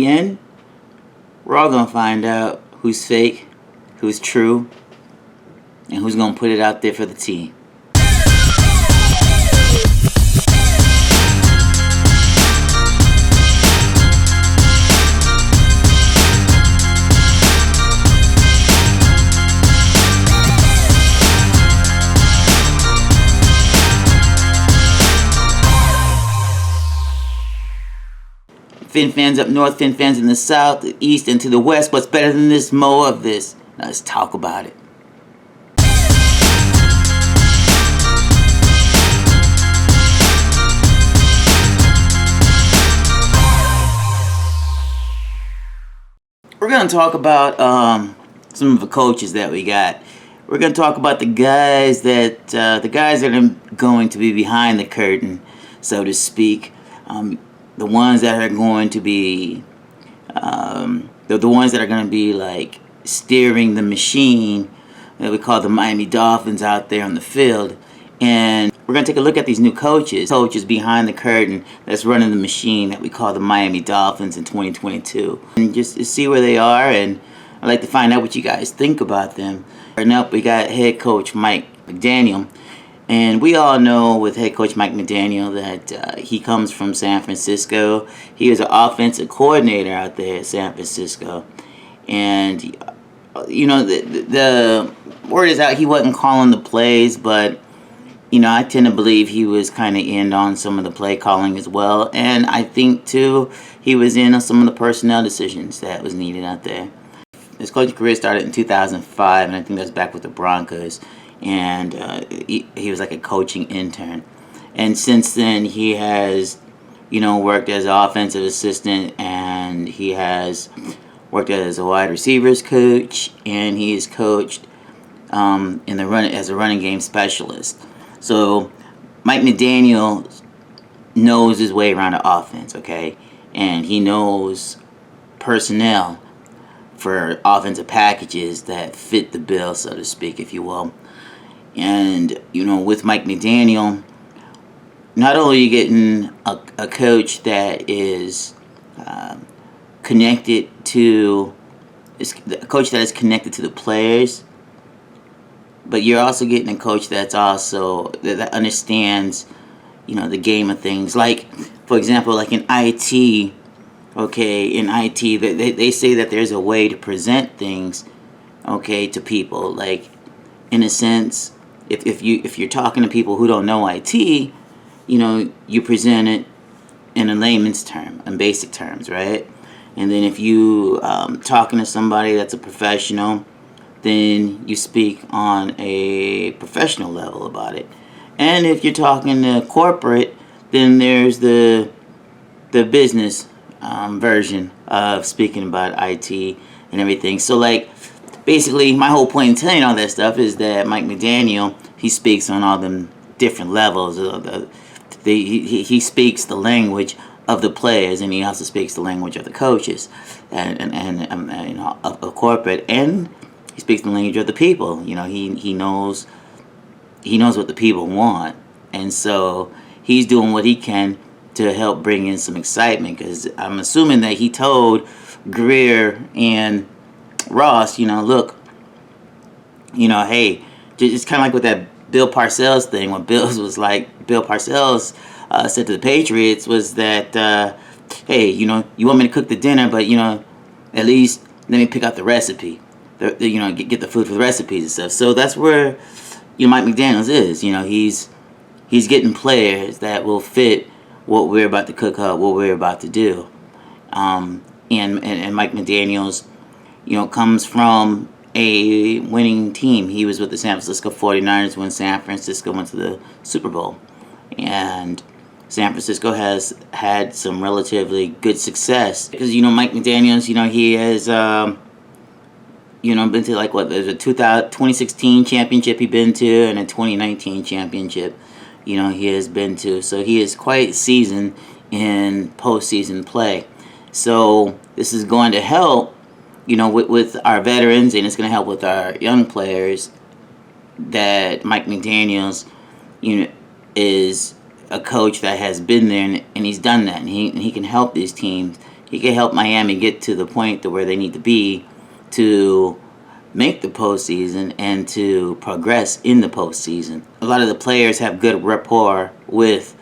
the end, we're all going to find out who's fake, who's true, and who's going to put it out there for the team. Fin fans up north, Fin fans in the south, the east, and to the west. What's better than this? More of this. Now let's talk about it. We're going to talk about some of the coaches that we got. We're going to talk about the guys that are going to be behind the curtain, so to speak. The ones that are going to be, the ones that are going to be like steering the machine that we call the Miami Dolphins out there on the field. And we're going to take a look at these new coaches behind the curtain that's running the machine that we call the Miami Dolphins in 2022. And just to see where they are, and I'd like to find out what you guys think about them. Right now, we got head coach Mike McDaniel. And we all know with head coach Mike McDaniel that he comes from San Francisco. He was an offensive coordinator out there at San Francisco. And, you know, the word is out he wasn't calling the plays, but, you know, I tend to believe he was kind of in on some of the play calling as well. And I think, too, he was in on some of the personnel decisions that was needed out there. His coaching career started in 2005, and I think that's back with the Broncos. And he was like a coaching intern. And since then, he has, you know, worked as an offensive assistant, and he has worked as a wide receivers coach, and he's coached as a running game specialist. So Mike McDaniel knows his way around the offense, okay? And he knows personnel for offensive packages that fit the bill, so to speak, if you will. And, you know, with Mike McDaniel, not only are you getting a coach that is connected to, a coach that is connected to the players, but you're also getting a coach that's also, that understands, you know, the game of things. Like, for example, like in IT, okay, in IT, they say that there's a way to present things, okay, to people. Like, in a sense, if you're talking to people who don't know IT, you know, you present it in a layman's term, in basic terms, right? And then if you talking to somebody that's a professional, then you speak on a professional level about it. And if you're talking to corporate, then there's the business version of speaking about IT and everything. So, like, basically, my whole point in telling all that stuff is that Mike McDaniel, he speaks on all them different levels. He speaks the language of the players, and he also speaks the language of the coaches, and you know, of corporate, and he speaks the language of the people. You know, he knows what the people want, and so he's doing what he can to help bring in some excitement. Because I'm assuming that he told Greer and Ross, you know, look, you know, hey, it's kind of like with that Bill Parcells thing. When Bill Parcells said to the Patriots was that, hey, you know, you want me to cook the dinner, but, you know, at least let me pick out the recipe, you know, get the food for the recipes and stuff. So that's where, you know, Mike McDaniels is. You know, he's getting players that will fit what we're about to cook up, what we're about to do. And Mike McDaniels, you know, comes from a winning team. He was with the San Francisco 49ers when San Francisco went to the Super Bowl. And San Francisco has had some relatively good success. Because, you know, Mike McDaniels, you know, he has, you know, been to, like, what, there's a 2016 championship he's been to, and a 2019 championship, you know, he has been to. So he is quite seasoned in postseason play. So this is going to help, you know, with our veterans, and it's going to help with our young players, that Mike McDaniels, you know, is a coach that has been there, and he's done that, and he can help these teams he can help Miami get to the point to where they need to be to make the postseason and to progress in the postseason. A lot of the players have good rapport with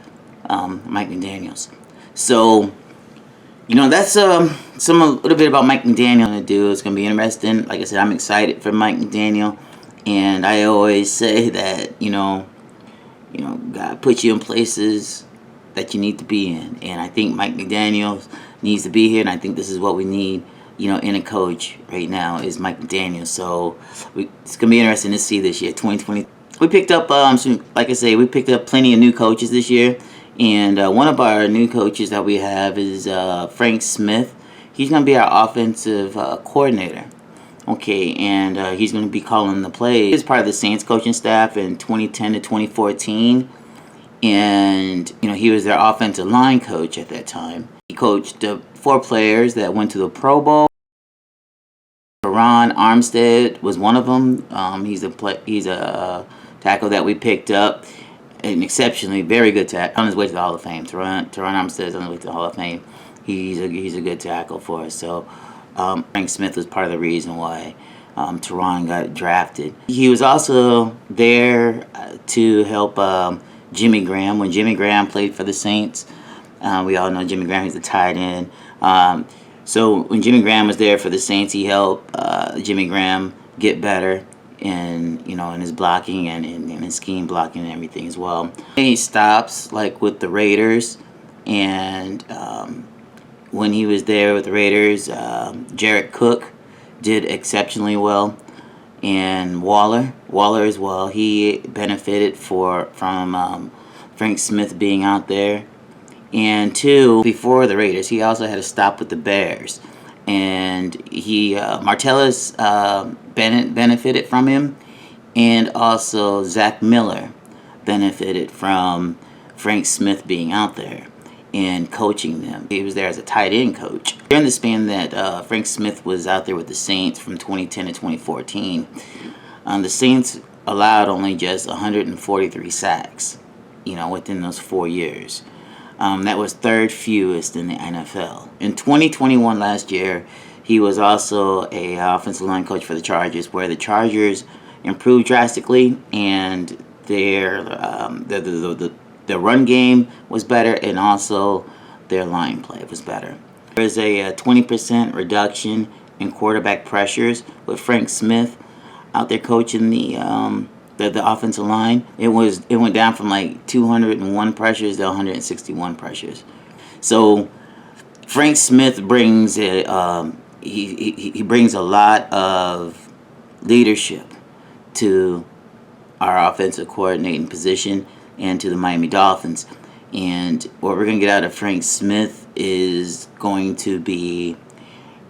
Mike McDaniels. So, that's a little bit about Mike McDaniel. To do. It's going to be interesting. Like I said, I'm excited for Mike McDaniel, and I always say that God puts you in places that you need to be in, and I think Mike McDaniel needs to be here, and I think this is what we need. In a coach right now is Mike McDaniel. So it's gonna be interesting to see this year, 2020. We picked up, like I say, we picked up plenty of new coaches this year, and one of our new coaches that we have is Frank Smith. He's gonna be our offensive coordinator. Okay, and he's gonna be calling the plays. He's part of the Saints coaching staff in 2010 to 2014, and he was their offensive line coach at that time. He coached 4 players that went to the Pro Bowl. Ron Armstead was one of them. He's a tackle that we picked up, an exceptionally very good tackle on his way to the Hall of Fame. Teron Armstead is on his way to the Hall of Fame. He's a good tackle for us. So Frank Smith was part of the reason why Teron got drafted. He was also there to help Jimmy Graham when Jimmy Graham played for the Saints. We all know Jimmy Graham. He's a tight end. So when Jimmy Graham was there for the Saints, he helped Jimmy Graham get better in his blocking and in his scheme blocking and everything as well. He stops like with the Raiders, and when he was there with the Raiders, Jared Cook did exceptionally well, and Waller as well. He benefited from Frank Smith being out there. And 2, before the Raiders, he also had a stop with the Bears, and Martellus benefited from him, and also Zach Miller benefited from Frank Smith being out there and coaching them. He was there as a tight end coach. During the span that Frank Smith was out there with the Saints from 2010 to 2014, the Saints allowed only just 143 sacks, within those 4 years. That was 3rd fewest in the NFL. In 2021, last year, he was also a offensive line coach for the Chargers, where the Chargers improved drastically, and their the run game was better, and also their line play was better. There was a 20% reduction in quarterback pressures with Frank Smith out there coaching the offensive line. It went down from like 201 pressures to 161 pressures. So Frank Smith brings he brings a lot of leadership to our offensive coordinating position and to the Miami Dolphins. And what we're going to get out of Frank Smith is going to be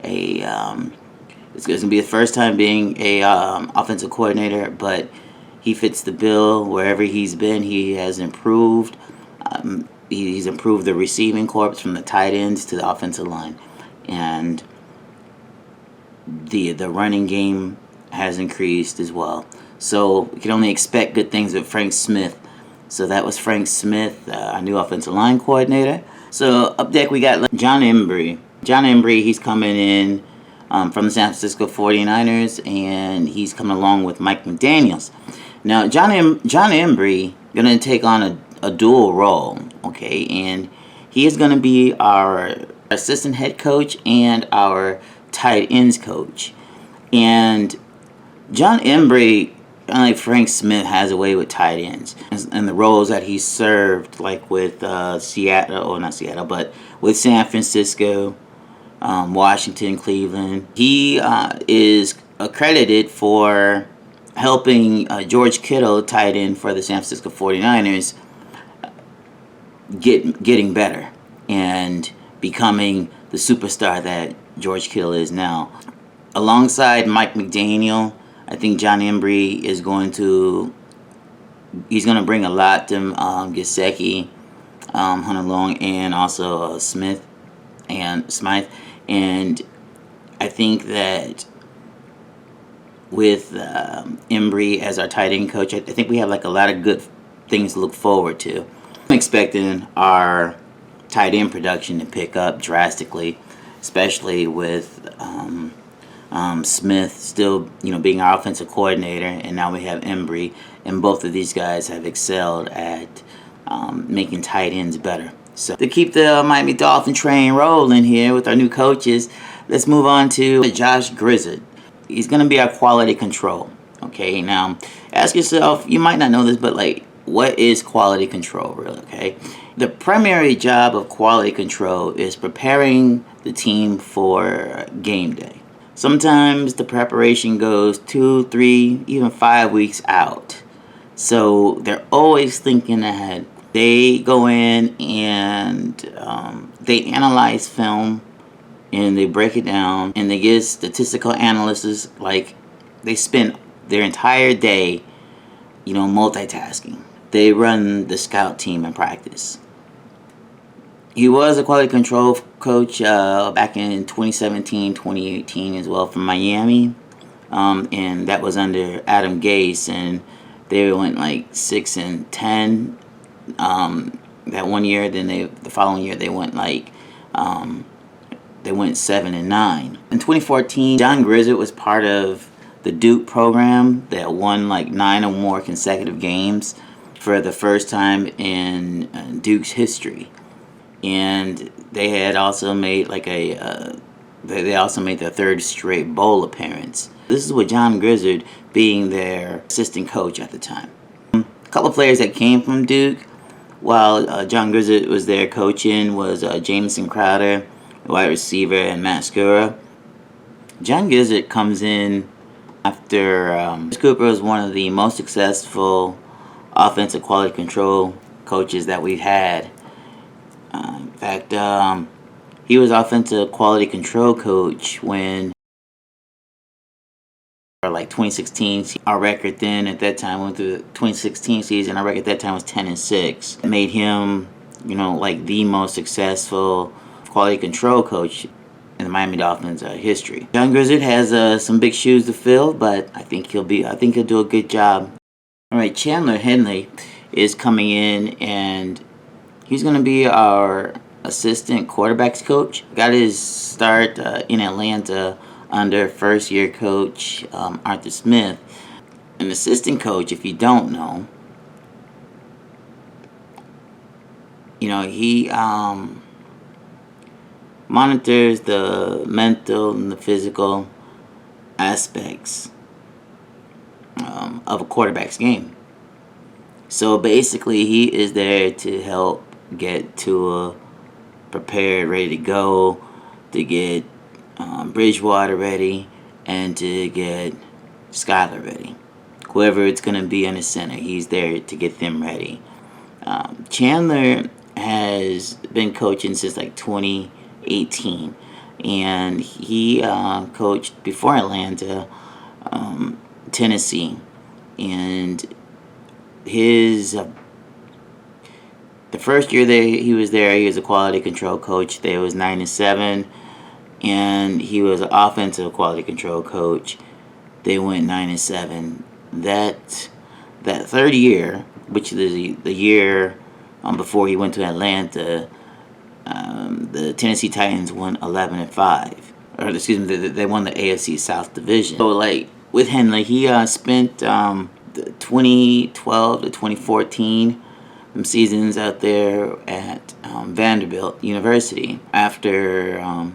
it's going to be the first time being a offensive coordinator, but he fits the bill. Wherever he's been, he has improved. He's improved the receiving corps from the tight ends to the offensive line, and the running game has increased as well. So we can only expect good things with Frank Smith. So that was Frank Smith, our new offensive line coordinator. So up deck we got John Embry. John Embry, he's coming in from the San Francisco 49ers, and he's coming along with Mike McDaniels. Now, John Embry going to take on a dual role, okay? And he is going to be our assistant head coach and our tight ends coach. And John Embry, unlike Frank Smith, has a way with tight ends. And the roles that he served, like with Seattle, or not Seattle, but with San Francisco, Washington, Cleveland. He is accredited for helping George Kittle, tight end for the San Francisco 49ers, getting better and becoming the superstar that George Kittle is now. Alongside Mike McDaniel, I think John Embry is going to bring a lot to Gesicki, Hunter Long, and also Smythe. And I think that with Embry as our tight end coach, I think we have like a lot of good things to look forward to. I'm expecting our tight end production to pick up drastically especially with Smith still, being our offensive coordinator, and now we have Embry, and both of these guys have excelled at making tight ends better. So to keep the Miami Dolphin train rolling here with our new coaches, let's move on to Josh Grizzard. He's going to be our quality control. Okay, now ask yourself, you might not know this, but what is quality control really? Okay, the primary job of quality control is preparing the team for game day. Sometimes the preparation goes 2, 3, even 5 weeks out. So they're always thinking ahead. They go in and they analyze film and they break it down and they get statistical analysis. Like, they spend their entire day, multitasking. They run the scout team in practice. He was a quality control coach back in 2017, 2018 as well from Miami. And that was under Adam Gase, and they went 6-10 that one year. Then the following year they went 7-9. In 2014, John Grizzard was part of the Duke program that won 9 or more consecutive games for the first time in Duke's history. And they had also made they also made their third straight bowl appearance. This is with John Grizzard being their assistant coach at the time. A couple of players that came from Duke while John Grizzard was there coaching was Jamison Crowder, wide receiver, and Matt Skura. John Grizzard comes in after Cooper was one of the most successful offensive quality control coaches that we've had. In fact, he was offensive quality control coach when, 2016. Our record then at that time went through the 2016 season. Our record at that time was 10-6. It made him, the most successful quality control coach in the Miami Dolphins history. John Grizzard has some big shoes to fill, but I think he'll do a good job. All right, Chandler Henley is coming in, and he's going to be our assistant quarterbacks coach. Got his start in Atlanta under first-year coach Arthur Smith. An assistant coach, if you don't know, he monitors the mental and the physical aspects of a quarterback's game. So basically, he is there to help get Tua prepared, ready to go, to get Bridgewater ready, and to get Skyler ready. Whoever it's going to be in the center, he's there to get them ready. Chandler has been coaching since 2018, and he coached before Atlanta, Tennessee, and the first year he was there, he was a quality control coach. They was 9-7, and he was an offensive quality control coach. They went 9-7. That third year, which is the year before he went to Atlanta, the Tennessee Titans won 11-5. Or excuse me, they won the AFC South Division. So with Henley, he spent the 2012 to 2014 seasons out there at Vanderbilt University. After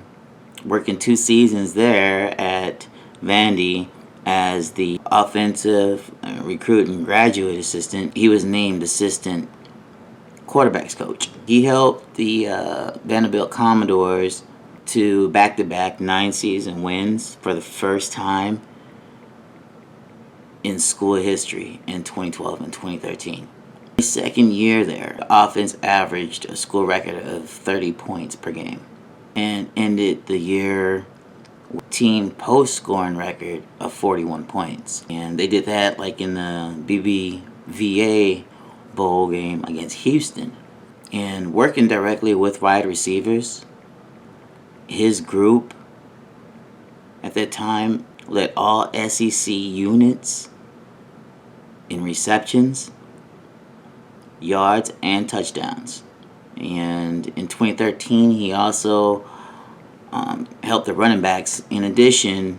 working 2 seasons there at Vandy as the offensive recruiting graduate assistant, he was named assistant quarterbacks coach. He helped the Vanderbilt Commodores to back-to-back 9-season wins for the first time in school history in 2012 and 2013. His second year there, the offense averaged a school record of 30 points per game and ended the year with a team post-scoring record of 41 points. And they did that in the BBVA Bowl game against Houston. And working directly with wide receivers, his group at that time led all SEC units in receptions, yards, and touchdowns. And in 2013, he also help the running backs. In addition,